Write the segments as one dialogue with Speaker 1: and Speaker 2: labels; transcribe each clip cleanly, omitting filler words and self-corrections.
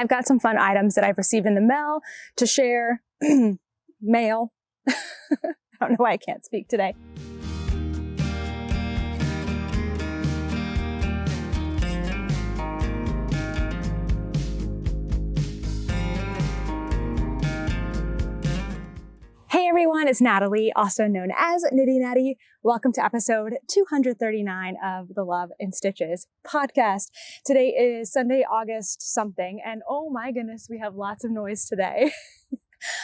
Speaker 1: I've got some fun items that I've received in the mail to share. Mail. I don't know why I can't speak today. Hey everyone, it's Natalie, also known as Knitty Natty. Welcome to episode 239 of the Love in Stitches podcast. Today is Sunday, August something, and oh my goodness, we have lots of noise today.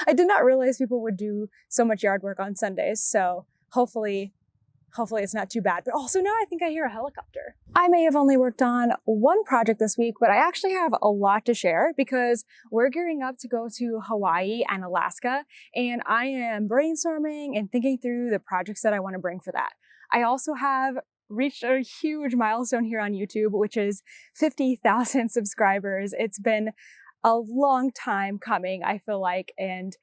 Speaker 1: I did not realize people would do so much yard work on Sundays, so hopefully it's not too bad. But also now I think I hear a helicopter. I may have only worked on one project this week, but I actually have a lot to share because we're gearing up to go to Hawaii and Alaska, and I am brainstorming and thinking through the projects that I want to bring for that. I also have reached a huge milestone here on YouTube, which is 50,000 subscribers. It's been a long time coming, I feel like, and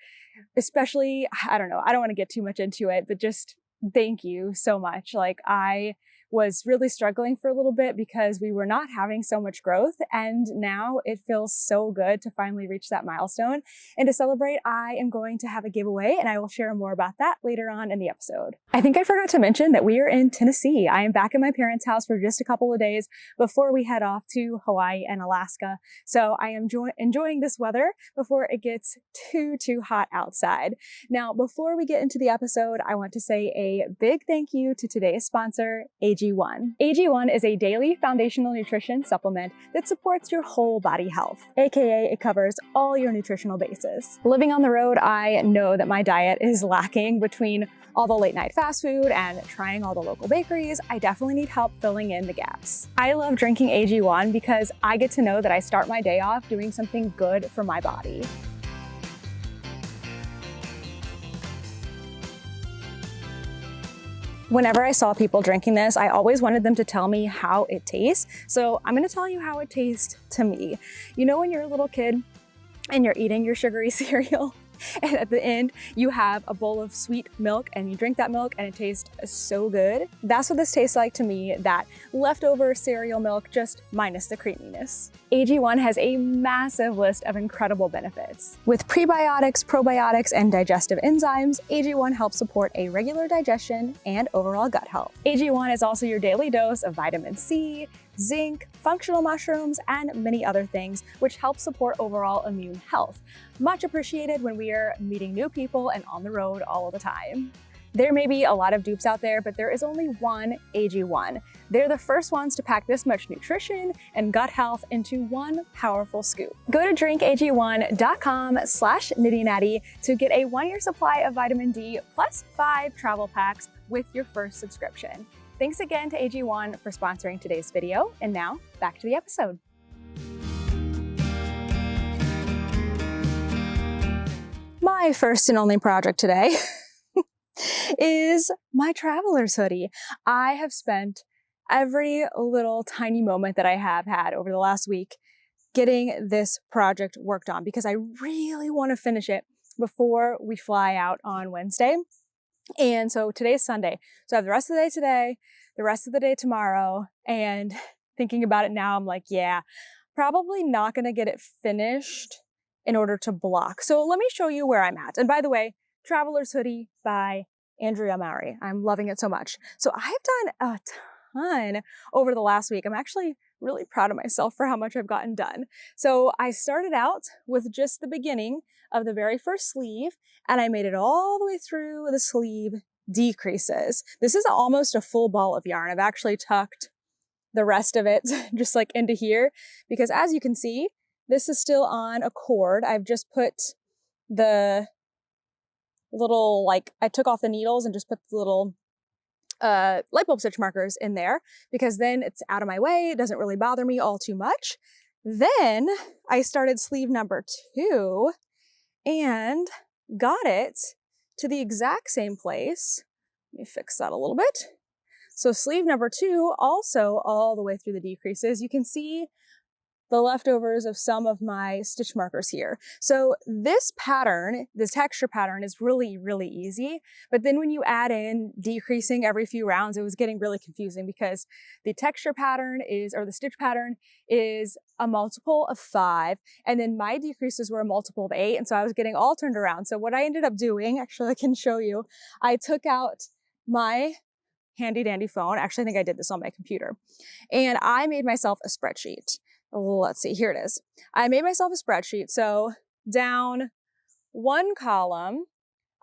Speaker 1: especially, I don't want to get too much into it, but just thank you so much. Like, I was really struggling for a little bit because we were not having so much growth, and now it feels so good to finally reach that milestone. And to celebrate, I am going to have a giveaway, and I will share more about that later on in the episode. I think I forgot to mention that we are in Tennessee. I am back at my parents' house for just a couple of days before we head off to Hawaii and Alaska. So I am enjoying this weather before it gets too hot outside. Now, before we get into the episode, I want to say a big thank you to today's sponsor, AG1. AG1 is a daily foundational nutrition supplement that supports your whole body health, aka it covers all your nutritional bases. Living on the road, I know that my diet is lacking between all the late night fast food and trying all the local bakeries. I definitely need help filling in the gaps. I love drinking AG1 because I get to know that I start my day off doing something good for my body. Whenever I saw people drinking this, I always wanted them to tell me how it tastes. So I'm gonna tell you how it tastes to me. You know when you're a little kid and you're eating your sugary cereal and at the end you have a bowl of sweet milk and you drink that milk and it tastes so good? That's what this tastes like to me, that leftover cereal milk just minus the creaminess. AG1 has a massive list of incredible benefits. With prebiotics, probiotics, and digestive enzymes, AG1 helps support a regular digestion and overall gut health. AG1 is also your daily dose of vitamin C, zinc, functional mushrooms, and many other things, which help support overall immune health. Much appreciated when we are meeting new people and on the road all of the time. There may be a lot of dupes out there, but there is only one AG1. They're the first ones to pack this much nutrition and gut health into one powerful scoop. Go to drinkag1.com/nittynatty to get a 1-year supply of vitamin D plus 5 travel packs with your first subscription. Thanks again to AG1 for sponsoring today's video. And now back to the episode. My first and only project today is my traveler's hoodie. I have spent every little tiny moment that I have had over the last week getting this project worked on because I really want to finish it before we fly out on Wednesday. And so today's Sunday. So I have the rest of the day today, the rest of the day tomorrow, and thinking about it now, I'm like, yeah, probably not going to get it finished in order to block. So let me show you where I'm at. And by the way, Traveler's Hoodie by Andrea Mowry. I'm loving it so much. So I've done a ton over the last week. I'm actually really proud of myself for how much I've gotten done. So I started out with just the beginning of the very first sleeve, and I made it all the way through the sleeve decreases. This is almost a full ball of yarn. I've actually tucked the rest of it just like into here because as you can see, this is still on a cord. I've just put the little, I took off the needles and just put the little light bulb stitch markers in there because then it's out of my way. It doesn't really bother me all too much. Then I started sleeve number 2 and got it to the exact same place. Let me fix that a little bit. So sleeve number 2 also all the way through the decreases. You can see the leftovers of some of my stitch markers here. So this pattern, this texture pattern, is really, really easy. But then when you add in decreasing every few rounds, it was getting really confusing because the texture pattern is, or the stitch pattern is a multiple of 5. And then my decreases were a multiple of 8. And so I was getting all turned around. So what I ended up doing, actually I can show you, I took out my handy dandy phone. Actually, I think I did this on my computer. And I made myself a spreadsheet. Let's see, here it is. I made myself a spreadsheet. So down one column,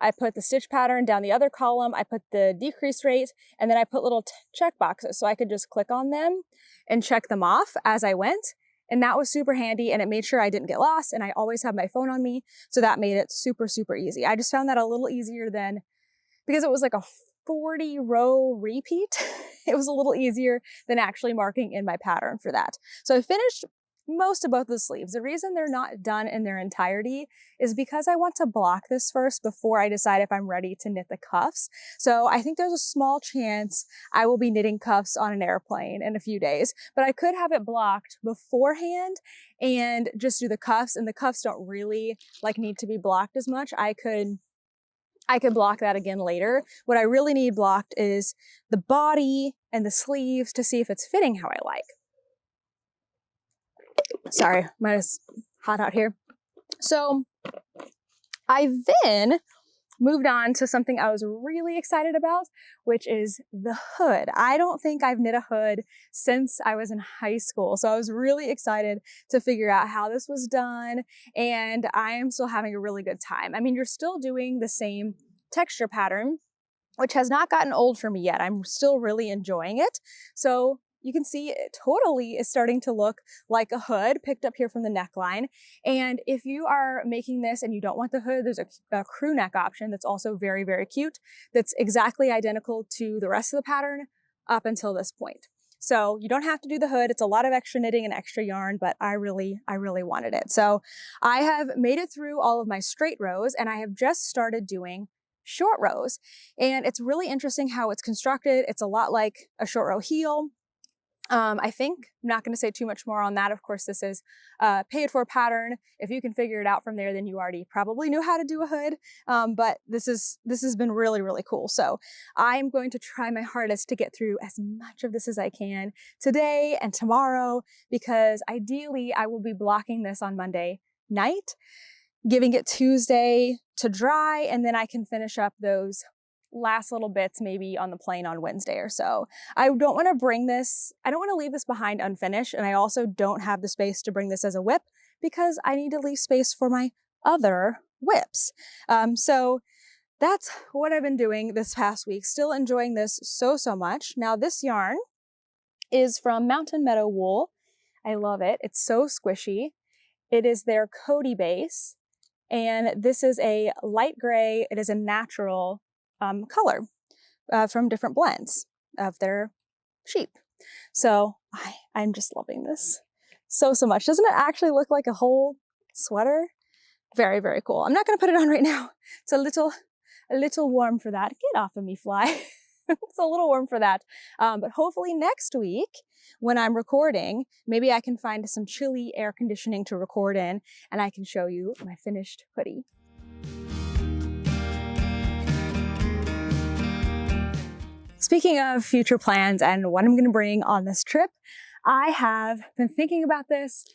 Speaker 1: I put the stitch pattern. Down the other column, I put the decrease rate. And then I put little check boxes so I could just click on them and check them off as I went. And that was super handy, and it made sure I didn't get lost. And I always have my phone on me. So that made it super, super easy. I just found that a little easier than, because it was like a 40 row repeat. It was a little easier than actually marking in my pattern for that. So I finished most of both the sleeves. The reason they're not done in their entirety is because I want to block this first before I decide if I'm ready to knit the cuffs. So I think there's a small chance I will be knitting cuffs on an airplane in a few days, but I could have it blocked beforehand and just do the cuffs, and the cuffs don't really need to be blocked as much. I could block that again later. What I really need blocked is the body and the sleeves to see if it's fitting how I like. Sorry, it's hot out here. So I then moved on to something I was really excited about, which is the hood. I don't think I've knit a hood since I was in high school. So I was really excited to figure out how this was done, and I am still having a really good time. I mean, you're still doing the same texture pattern, which has not gotten old for me yet. I'm still really enjoying it. So you can see it totally is starting to look like a hood picked up here from the neckline. And if you are making this and you don't want the hood, there's a crew neck option that's also very, very cute. That's exactly identical to the rest of the pattern up until this point. So you don't have to do the hood. It's a lot of extra knitting and extra yarn, but I really wanted it. So I have made it through all of my straight rows, and I have just started doing short rows. And it's really interesting how it's constructed. It's a lot like a short row heel. I think I'm not going to say too much more on that. Of course, this is a paid for pattern. If you can figure it out from there, then you already probably knew how to do a hood. But this has been really, really cool. So I'm going to try my hardest to get through as much of this as I can today and tomorrow, because ideally I will be blocking this on Monday night, giving it Tuesday to dry, and then I can finish up those last little bits maybe on the plane on Wednesday or so. I don't want to leave this behind unfinished, and I also don't have the space to bring this as a whip because I need to leave space for my other whips. So that's what I've been doing this past week. Still enjoying this so much. Now this yarn is from Mountain Meadow Wool. I love it. It's so squishy. It is their Cody base, and this is a light gray. It is a natural color from different blends of their sheep. So I'm just loving this so much. Doesn't it actually look like a whole sweater? Very, very cool. I'm not going to put it on right now. It's a little warm for that. Get off of me, fly. It's a little warm for that. But hopefully next week when I'm recording, maybe I can find some chilly air conditioning to record in, and I can show you my finished hoodie. Speaking of future plans and what I'm going to bring on this trip, I have been thinking about this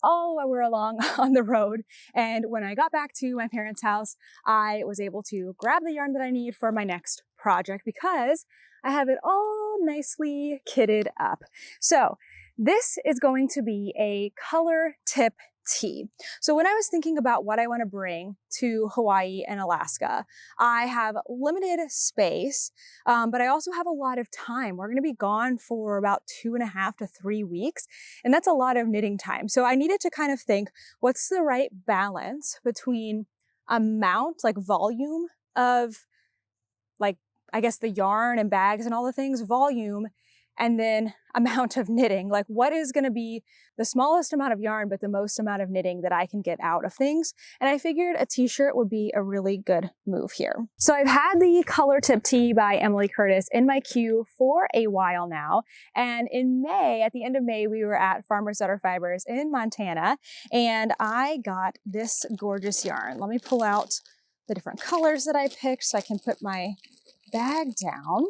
Speaker 1: all while we're along on the road. And when I got back to my parents' house, I was able to grab the yarn that I need for my next project because I have it all nicely kitted up. So this is going to be a color tip tee. So when I was thinking about what I want to bring to Hawaii and Alaska, I have limited space, but I also have a lot of time. We're going to be gone for about 2.5 to 3 weeks, and that's a lot of knitting time. So I needed to kind of think, what's the right balance between amount, like volume of, like, I guess the yarn and bags and all the things, volume, and then amount of knitting. Like, what is going to be the smallest amount of yarn, but the most amount of knitting that I can get out of things? And I figured a t-shirt would be a really good move here. So I've had the Color Tip Tee by Emily Curtis in my queue for a while now. And in May, at the end of May, we were at Farmer's Daughter Fibers in Montana, and I got this gorgeous yarn. Let me pull out the different colors that I picked so I can put my bag down.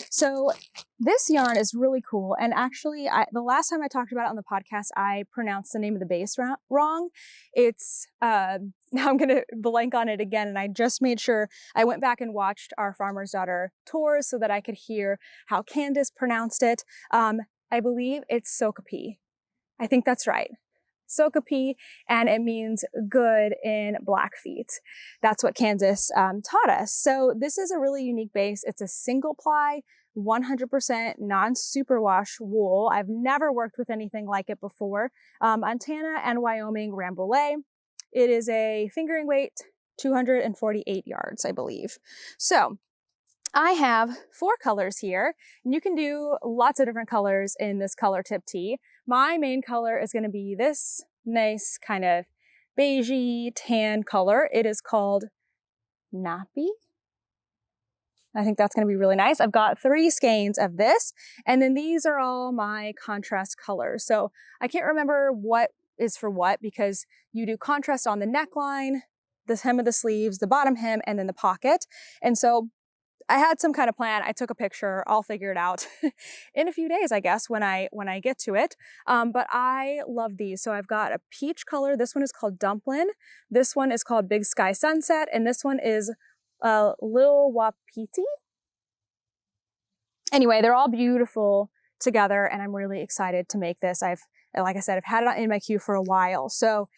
Speaker 1: So this yarn is really cool. And actually, the last time I talked about it on the podcast, I pronounced the name of the base wrong. It's, now I'm going to blank on it again. And I just made sure I went back and watched our Farmer's Daughter tours so that I could hear how Candace pronounced it. I believe it's Sokapi. I think that's right. Sokapi, and it means good in Blackfeet. That's what Candace taught us. So this is a really unique base. It's a single ply, 100% non-superwash wool. I've never worked with anything like it before. Montana and Wyoming Rambouillet. It is a fingering weight, 248 yards, I believe. So I have 4 colors here, and you can do lots of different colors in this Color Tip Tee. My main color is going to be this nice kind of beigey tan color. It is called Nappy. I think that's going to be really nice. I've got 3 skeins of this, and then these are all my contrast colors. So I can't remember what is for what, because you do contrast on the neckline, the hem of the sleeves, the bottom hem, and then the pocket. And so I had some kind of plan. I took a picture. I'll figure it out in a few days, I guess, when I get to it. But I love these. So I've got a peach color. This one is called Dumplin'. This one is called Big Sky Sunset. And this one is Lil Wapiti. Anyway, they're all beautiful together, and I'm really excited to make this. Like I said, I've had it in my queue for a while. So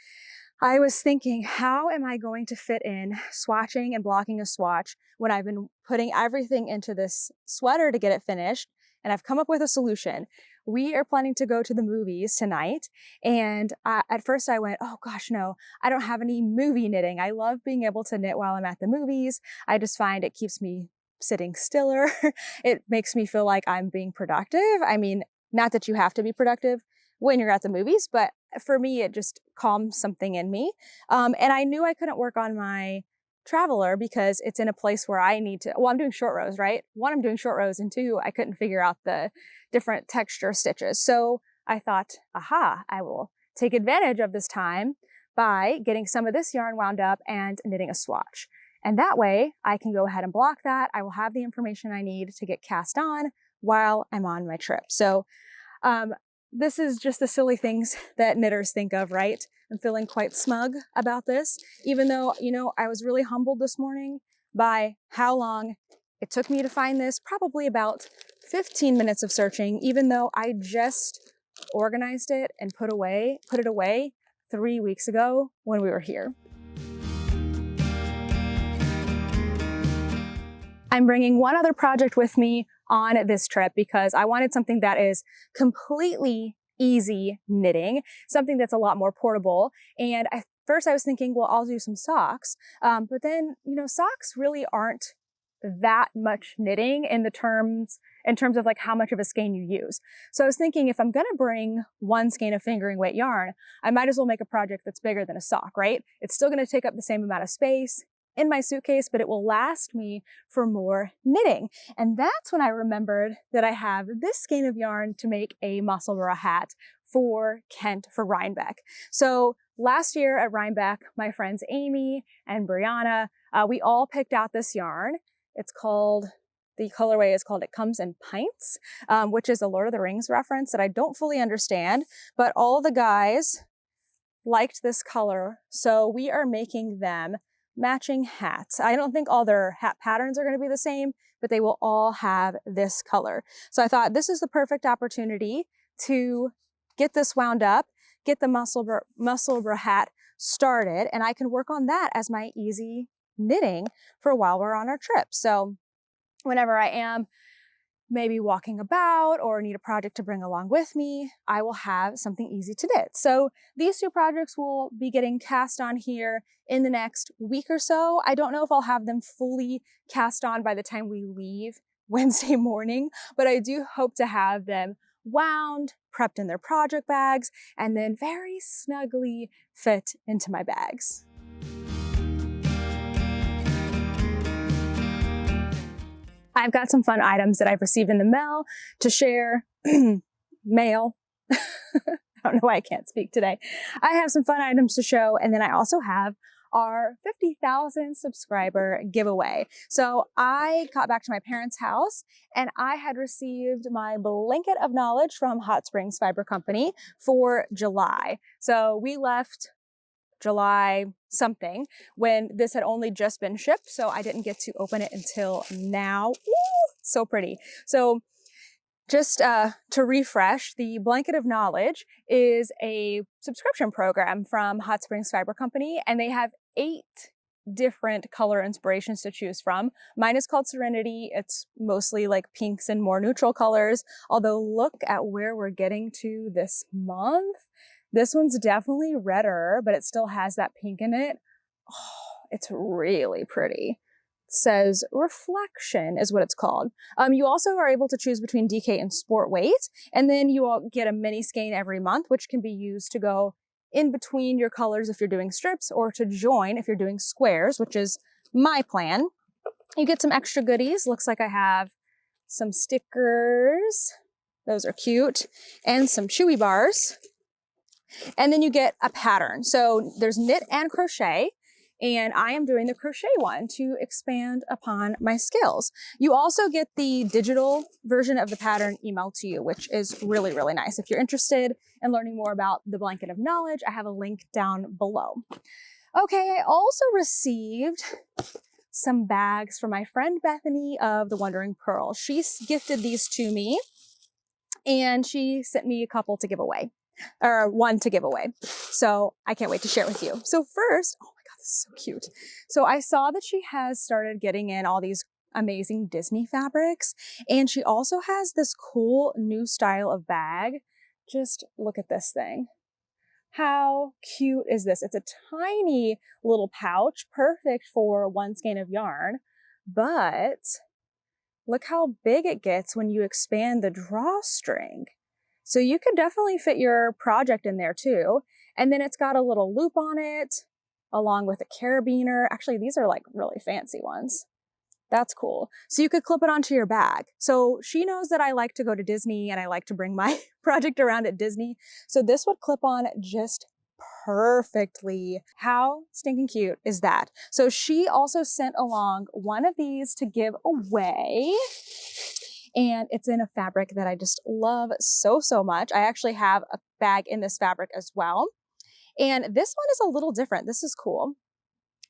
Speaker 1: I was thinking, how am I going to fit in swatching and blocking a swatch when I've been putting everything into this sweater to get it finished? And I've come up with a solution. We are planning to go to the movies tonight. And at first I went, oh gosh, no, I don't have any movie knitting. I love being able to knit while I'm at the movies. I just find it keeps me sitting stiller. It makes me feel like I'm being productive. I mean, not that you have to be productive when you're at the movies, but for me, it just calms something in me. And I knew I couldn't work on my Traveler because it's in a place where I need to, well, I'm doing short rows, right? 1, I'm doing short rows, and 2, I couldn't figure out the different texture stitches. So I thought, aha, I will take advantage of this time by getting some of this yarn wound up and knitting a swatch. And that way I can go ahead and block that. I will have the information I need to get cast on while I'm on my trip. So, this is just the silly things that knitters think of, right? I'm feeling quite smug about this, even though, you know, I was really humbled this morning by how long it took me to find this, probably about 15 minutes of searching, even though I just organized it and put it away 3 weeks ago when we were here. I'm bringing one other project with me on this trip because I wanted something that is completely easy knitting, something that's a lot more portable. And at first I was thinking, well, I'll do some socks. But then, you know, socks really aren't that much knitting in terms of like how much of a skein you use. So I was thinking, if I'm going to bring 1 skein of fingering weight yarn, I might as well make a project that's bigger than a sock, right? It's still going to take up the same amount of space in my suitcase, but it will last me for more knitting. And that's when I remembered that I have this skein of yarn to make a Musselburgh hat for Kent for Rhinebeck. So last year at Rhinebeck, my friends Amy and Brianna, we all picked out this yarn. The colorway is called It Comes in Pints, which is a Lord of the Rings reference that I don't fully understand, but all the guys liked this color. So we are making them matching hats. I don't think all their hat patterns are going to be the same, but they will all have this color. So I thought this is the perfect opportunity to get this wound up, get the Musselburgh hat started, and I can work on that as my easy knitting for while we're on our trip. So whenever I am maybe walking about or need a project to bring along with me, I will have something easy to knit. So these 2 projects will be getting cast on here in the next week or so. I don't know if I'll have them fully cast on by the time we leave Wednesday morning, but I do hope to have them wound, prepped in their project bags, and then very snugly fit into my bags. I've got some fun items that I've received in the mail to share. Mail. I don't know why I can't speak today. I have some fun items to show, and then I also have our 50,000 subscriber giveaway. So I got back to my parents' house and I had received my blanket of knowledge from Hot Springs Fiber Company for July. So we left July something when this had only just been shipped. So I didn't get to open it until now. Ooh, so pretty. So just to refresh, the Blanket of Knowledge is a subscription program from Hot Springs Fiber Company, and they have 8 different color inspirations to choose from. Mine is called Serenity. It's mostly like pinks and more neutral colors, although look at where we're getting to this month. This one's definitely redder, but it still has that pink in it. Oh, it's really pretty. Says Reflection is what it's called. You also are able to choose between DK and Sport Weight, and then you all get a mini skein every month, which can be used to go in between your colors if you're doing strips, or to join if you're doing squares, which is my plan. You get some extra goodies. Looks like I have some stickers. Those are cute. And some chewy bars. And then you get a pattern. So there's knit and crochet. And I am doing the crochet one to expand upon my skills. You also get the digital version of the pattern emailed to you, which is really, really nice. If you're interested in learning more about the Blanket of Knowledge, I have a link down below. Okay, I also received some bags from my friend Bethany of The Wandering Pearl. She gifted these to me, and she sent me a couple to give away, or one to give away. So I can't wait to share it with you. So first, so cute. So I saw that she has started getting in all these amazing Disney fabrics, and she also has this cool new style of bag. Just look at this thing. How cute is this? It's a tiny little pouch, perfect for one skein of yarn, but look how big it gets when you expand the drawstring. So you could definitely fit your project in there too. And then it's got a little loop on it, along with a carabiner. Actually, these are like really fancy ones. That's cool. So you could clip it onto your bag. So she knows that I like to go to Disney and I like to bring my project around at Disney. So this would clip on just perfectly. How stinking cute is that? So she also sent along one of these to give away. And it's in a fabric that I just love so, so much. I actually have a bag in this fabric as well. And this one is a little different. This is cool.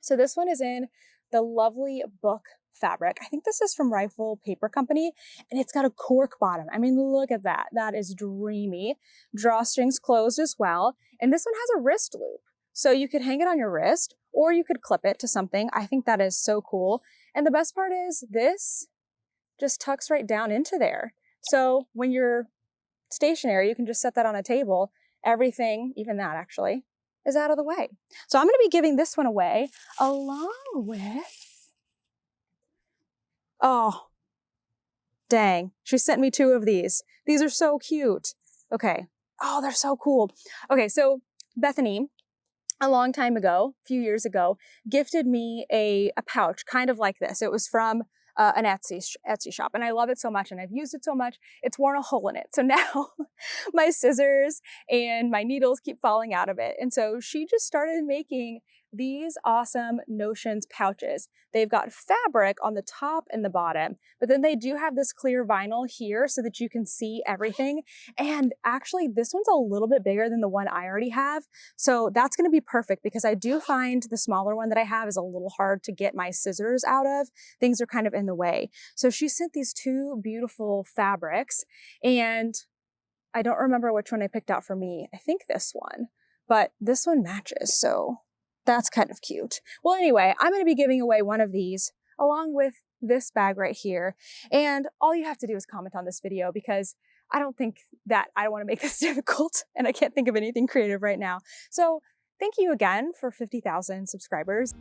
Speaker 1: So this one is in the lovely book fabric. I think this is from Rifle Paper Company, and it's got a cork bottom. I mean, look at that. That is dreamy. Drawstrings closed as well. And this one has a wrist loop. So you could hang it on your wrist, or you could clip it to something. I think that is so cool. And the best part is this just tucks right down into there. So when you're stationary, you can just set that on a table. Everything, even that actually, is out of the way. So I'm going to be giving this one away along with, oh, dang, she sent me 2 of these. These are so cute. Okay. Oh, they're so cool. Okay, so Bethany, a long time ago, a few years ago, gifted me a pouch kind of like this. It was from an Etsy shop, and I love it so much, and I've used it so much, it's worn a hole in it. So now my scissors and my needles keep falling out of it. And so she just started making these awesome Notions pouches. They've got fabric on the top and the bottom, but then they do have this clear vinyl here so that you can see everything. And actually this one's a little bit bigger than the one I already have. So that's going to be perfect because I do find the smaller one that I have is a little hard to get my scissors out of. Things are kind of in the way. So she sent these 2 beautiful fabrics, and I don't remember which one I picked out for me. I think this one, but this one matches. So that's kind of cute. Well, anyway, I'm going to be giving away one of these along with this bag right here. And all you have to do is comment on this video because I don't want to make this difficult and I can't think of anything creative right now. So thank you again for 50,000 subscribers.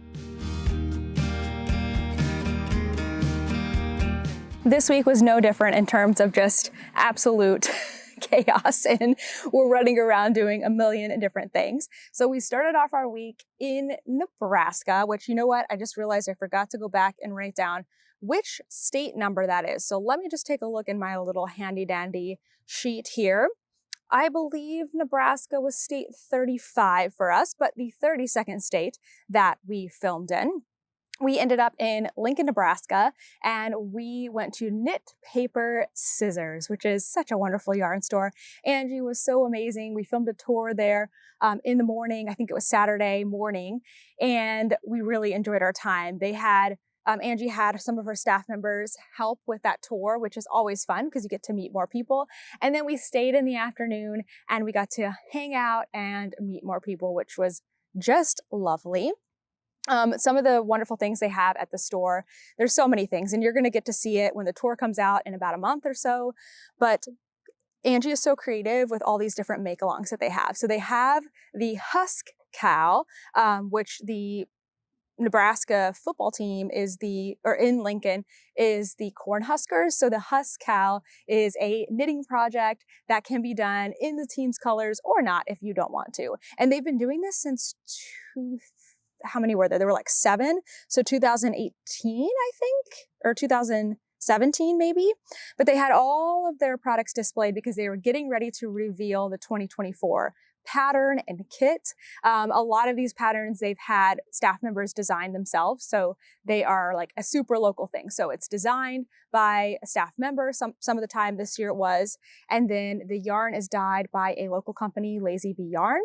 Speaker 1: This week was no different in terms of just absolute chaos, and we're running around doing a million different things. So we started off our week in Nebraska, which, you know what, I just realized I forgot to go back and write down which state number that is. So let me just take a look in my little handy dandy sheet here. I believe Nebraska was state 35 for us, but the 32nd state that we filmed in. We ended up in Lincoln, Nebraska, and we went to Knit Paper Scissors, which is such a wonderful yarn store. Angie was so amazing. We filmed a tour there in the morning. I think it was Saturday morning, and we really enjoyed our time. They had Angie had some of her staff members help with that tour, which is always fun because you get to meet more people. And then we stayed in the afternoon and we got to hang out and meet more people, which was just lovely. Some of the wonderful things they have at the store, there's so many things, and you're going to get to see it when the tour comes out in about a month or so. But Angie is so creative with all these different make-alongs that they have. So they have the Husk Cow, which the Nebraska football team in Lincoln is the Cornhuskers. So the Husk Cow is a knitting project that can be done in the team's colors or not if you don't want to. And they've been doing this since how many were there? There were like 7. So 2018, I think, or 2017 maybe. But they had all of their products displayed because they were getting ready to reveal the 2024 pattern and kit. A lot of these patterns they've had staff members design themselves. So they are like a super local thing. So it's designed by a staff member. Some of the time this year it was. And then the yarn is dyed by a local company, Lazy Bee Yarn.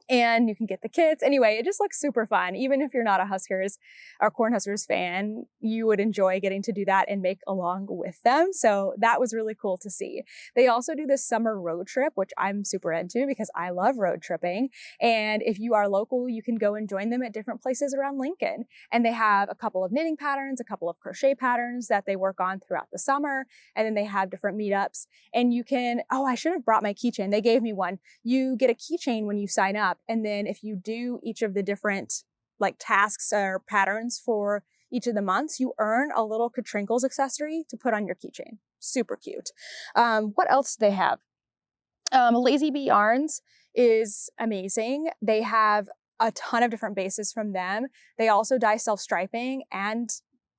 Speaker 1: And you can get the kits. Anyway, it just looks super fun. Even if you're not a Huskers or Cornhuskers fan, you would enjoy getting to do that and make along with them. So that was really cool to see. They also do this summer road trip, which I'm super into because I love road tripping. And if you are local, you can go and join them at different places around Lincoln. And they have a couple of knitting patterns, a couple of crochet patterns that they work on throughout the summer. And then they have different meetups. And you can, I should have brought my keychain. They gave me one. You get a keychain when you sign up. And then if you do each of the different like tasks or patterns for each of the months, you earn a little Katrinkles accessory to put on your keychain. Super cute. What else do they have? Lazy Bee Yarns is amazing. They have a ton of different bases from them. They also dye self-striping and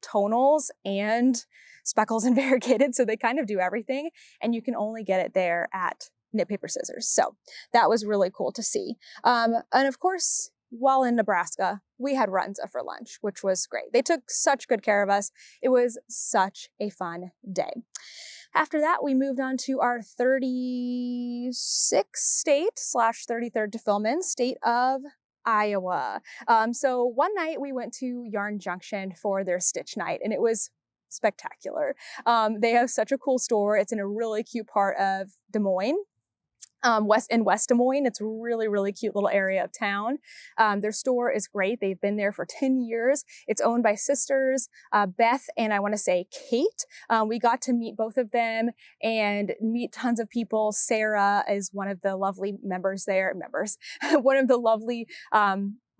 Speaker 1: tonals and speckles and variegated. So they kind of do everything, and you can only get it there at Knit Paper Scissors. So that was really cool to see. And of course, while in Nebraska, we had Runza for lunch, which was great. They took such good care of us. It was such a fun day. After that, we moved on to our 36th state / 33rd to film in, state of Iowa. So one night we went to Yarn Junction for their stitch night, and it was spectacular. They have such a cool store. It's in a really cute part of Des Moines. West Des Moines. It's a really, really cute little area of town. Their store is great. They've been there for 10 years. It's owned by sisters, Beth and I want to say Kate. We got to meet both of them and meet tons of people. Sarah is one of the lovely one of the lovely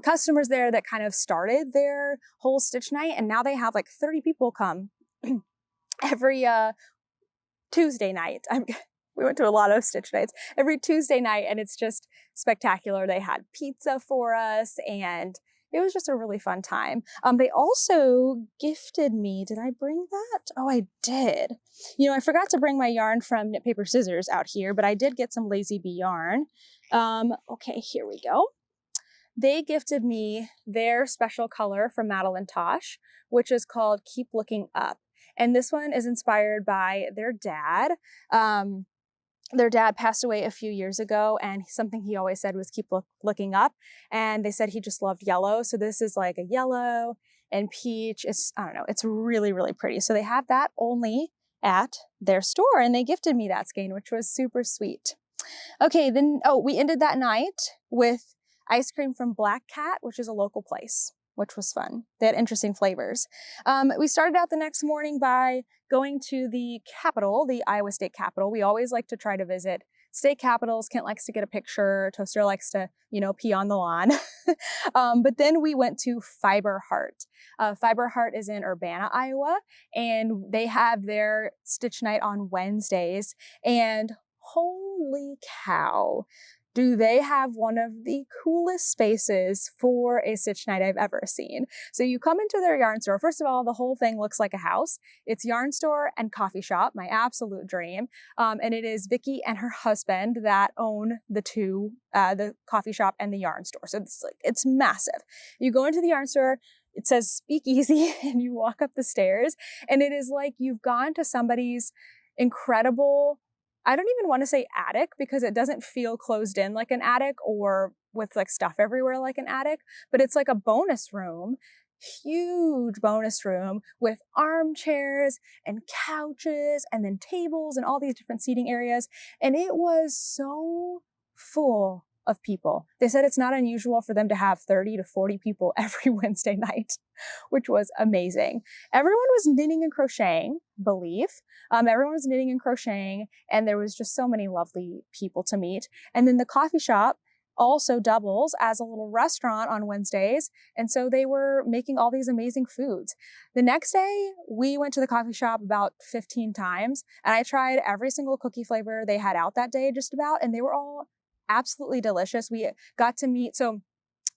Speaker 1: customers there that kind of started their whole stitch night. And now they have like 30 people come every Tuesday night. We went to a lot of stitch nights every Tuesday night, and it's just spectacular. They had pizza for us, and it was just a really fun time. They also gifted me, did I bring that? Oh, I did. I forgot to bring my yarn from Knit Paper Scissors out here, but I did get some Lazy Bee yarn. Okay, here we go. They gifted me their special color from Madeline Tosh, which is called Keep Looking Up. And this one is inspired by their dad. Their dad passed away a few years ago, and something he always said was keep looking up. And they said he just loved yellow. So this is like a yellow and peach. I don't know, it's really, really pretty. So they have that only at their store, and they gifted me that skein, which was super sweet. Okay, then, we ended that night with ice cream from Black Cat, which is a local place, which was fun. They had interesting flavors. We started out the next morning by going to the Capitol, the Iowa State Capitol. We always like to try to visit state capitals. Kent likes to get a picture. Toaster likes to, pee on the lawn. But then we went to Fiber Heart. Fiber Heart is in Urbana, Iowa, and they have their stitch night on Wednesdays. And holy cow, do they have one of the coolest spaces for a stitch night I've ever seen. So you come into their yarn store. First of all, the whole thing looks like a house. It's yarn store and coffee shop, my absolute dream. And it is Vicki and her husband that own the two, the coffee shop and the yarn store. So it's massive. You go into the yarn store, it says speakeasy, and you walk up the stairs, and it is like you've gone to somebody's incredible, I don't even want to say attic because it doesn't feel closed in like an attic or with like stuff everywhere like an attic, but it's like a bonus room, huge bonus room with armchairs and couches and then tables and all these different seating areas. And it was so full of people. They said it's not unusual for them to have 30 to 40 people every Wednesday night, which was amazing. Everyone was knitting and crocheting, everyone was knitting and crocheting, and there was just so many lovely people to meet. And then the coffee shop also doubles as a little restaurant on Wednesdays. And so they were making all these amazing foods. The next day, we went to the coffee shop about 15 times, and I tried every single cookie flavor they had out that day just about, and they were all absolutely delicious. We got to meet, so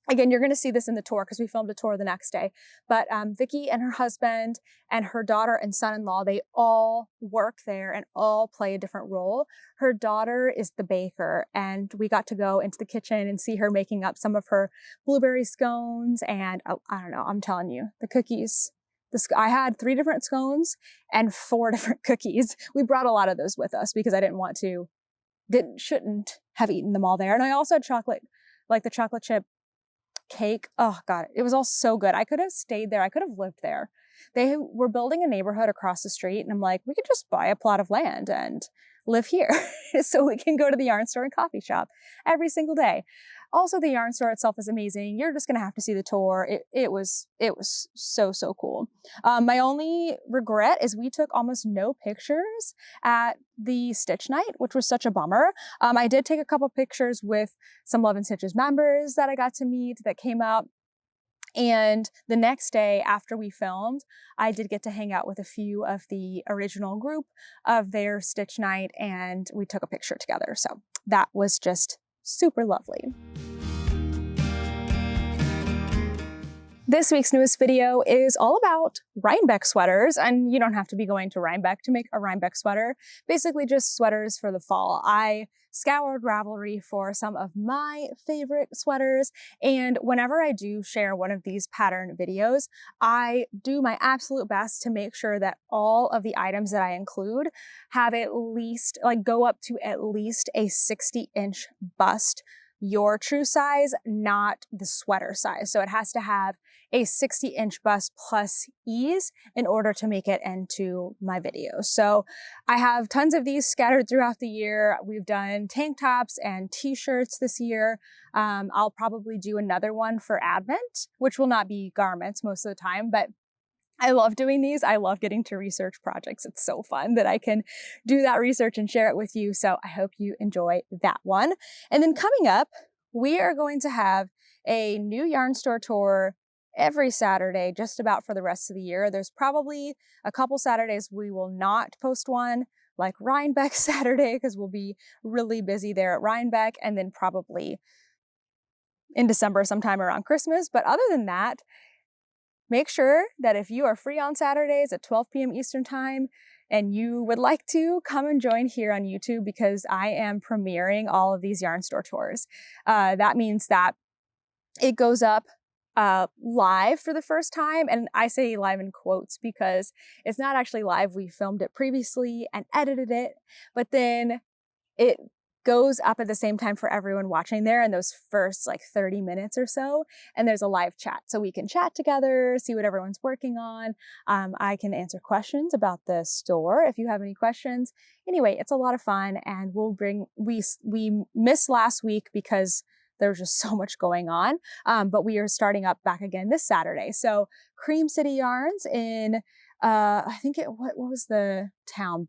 Speaker 1: again, you're going to see this in the tour because we filmed a tour the next day, but Vicki and her husband and her daughter and son-in-law, they all work there and all play a different role. Her daughter is the baker, and we got to go into the kitchen and see her making up some of her blueberry scones, and I don't know, I'm telling you, the cookies. I had 3 different scones and 4 different cookies. We brought a lot of those with us because I shouldn't have eaten them all there. And I also had chocolate, like the chocolate chip cake. Oh God, it was all so good. I could have stayed there. I could have lived there. They were building a neighborhood across the street, and I'm like, we could just buy a plot of land and live here so we can go to the yarn store and coffee shop every single day. Also, the yarn store itself is amazing. You're just going to have to see the tour. It was so, so cool. My only regret is we took almost no pictures at the stitch night, which was such a bummer. I did take a couple pictures with some Love and Stitches members that I got to meet that came out. And the next day after we filmed, I did get to hang out with a few of the original group of their stitch night, and we took a picture together. So that was just super lovely. This week's newest video is all about Rhinebeck sweaters, and you don't have to be going to Rhinebeck to make a Rhinebeck sweater, basically just sweaters for the fall. I scoured Ravelry for some of my favorite sweaters, and whenever I do share one of these pattern videos, I do my absolute best to make sure that all of the items that I include have at least, go up to at least a 60-inch bust, your true size, not the sweater size. So it has to have a 60-inch bust plus ease in order to make it into my videos. So I have tons of these scattered throughout the year. We've done tank tops and t-shirts this year. I'll probably do another one for Advent, which will not be garments most of the time, but I love doing these. I love getting to research projects. It's so fun that I can do that research and share it with you. So I hope you enjoy that one. And then coming up, we are going to have a new yarn store tour every Saturday, just about for the rest of the year. There's probably a couple Saturdays we will not post one, like Rhinebeck Saturday, because we'll be really busy there at Rhinebeck, and then probably in December sometime around Christmas. But other than that, make sure that if you are free on Saturdays at 12 p.m. Eastern Time and you would like to, come and join here on YouTube, because I am premiering all of these yarn store tours. That means that it goes up live for the first time, and I say live in quotes because it's not actually live. We filmed it previously and edited it, but then it goes up at the same time for everyone watching there in those first 30 minutes or so. And there's a live chat, so we can chat together, see what everyone's working on. I can answer questions about the store if you have any questions. Anyway, it's a lot of fun, and we missed last week because there was just so much going on. But we are starting up back again this Saturday. So Cream City Yarns in, what was the town?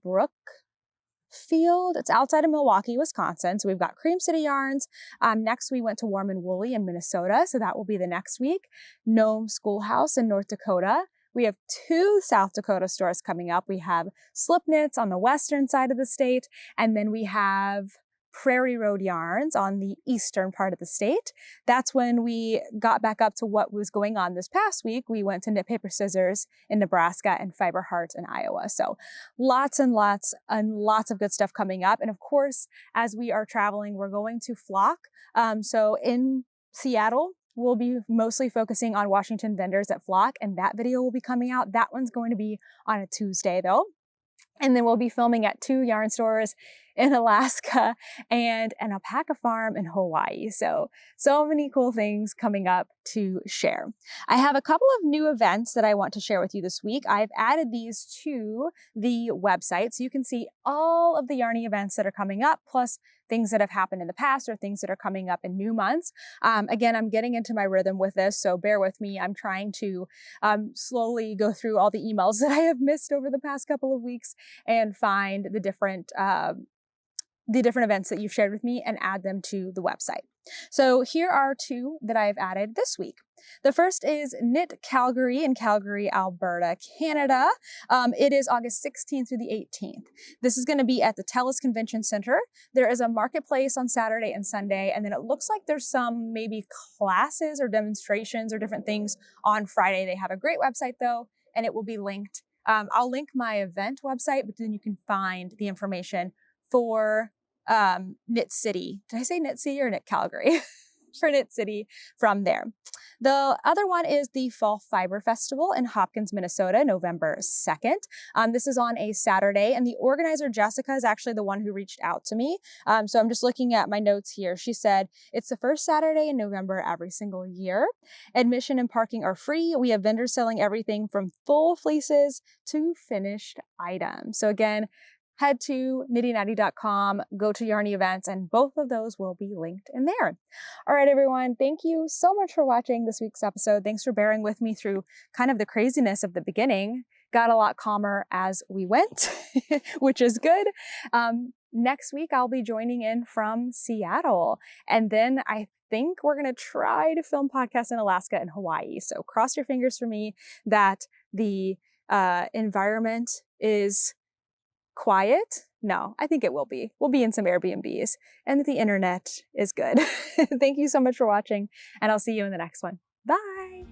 Speaker 1: Field. It's outside of Milwaukee, Wisconsin. So we've got Cream City Yarns. Next, we went to Warm and Woolly in Minnesota. So that will be the next week. Nome Schoolhouse in North Dakota. We have 2 South Dakota stores coming up. We have Slip Knits on the western side of the state, and then we have Prairie Road Yarns on the eastern part of the state. That's when we got back up to what was going on this past week. We went to Knit Paper Scissors in Nebraska and Fiber Heart in Iowa. So lots and lots of good stuff coming up. And of course, as we are traveling, we're going to Flock. So in Seattle, we'll be mostly focusing on Washington vendors at Flock, and that video will be coming out. That one's going to be on a Tuesday though. And then we'll be filming at 2 yarn stores in Alaska and an alpaca farm in Hawaii. So many cool things coming up to share. I have a couple of new events that I want to share with you this week. I've added these to the website so you can see all of the yarning events that are coming up, plus things that have happened in the past or things that are coming up in new months. Again, I'm getting into my rhythm with this, so bear with me. I'm trying to slowly go through all the emails that I have missed over the past couple of weeks and find the different events that you've shared with me and add them to the website. So here are 2 that I've added this week. The first is Knit Calgary in Calgary, Alberta, Canada. It is August 16th through the 18th. This is going to be at the TELUS Convention Center. There is a marketplace on Saturday and Sunday, and then it looks like there's some maybe classes or demonstrations or different things on Friday. They have a great website though, and it will be linked. I'll link my event website, but then you can find the information for Knit City. Did I say Knit City or Knit Calgary? For Knit City from there. The other one is the Fall Fiber Festival in Hopkins, Minnesota, November 2nd. This is on a Saturday, and the organizer, Jessica, is actually the one who reached out to me. So I'm just looking at my notes here. She said, it's the first Saturday in November every single year. Admission and parking are free. We have vendors selling everything from full fleeces to finished items. So again, head to knittynatty.com, go to Yarny Events, and both of those will be linked in there. All right, everyone, thank you so much for watching this week's episode. Thanks for bearing with me through kind of the craziness of the beginning. Got a lot calmer as we went, which is good. Next week, I'll be joining in from Seattle, and then I think we're going to try to film podcasts in Alaska and Hawaii. So cross your fingers for me that the environment is quiet. No, I think it will be. We'll be in some Airbnbs and that the internet is good. Thank you so much for watching, and I'll see you in the next one. Bye.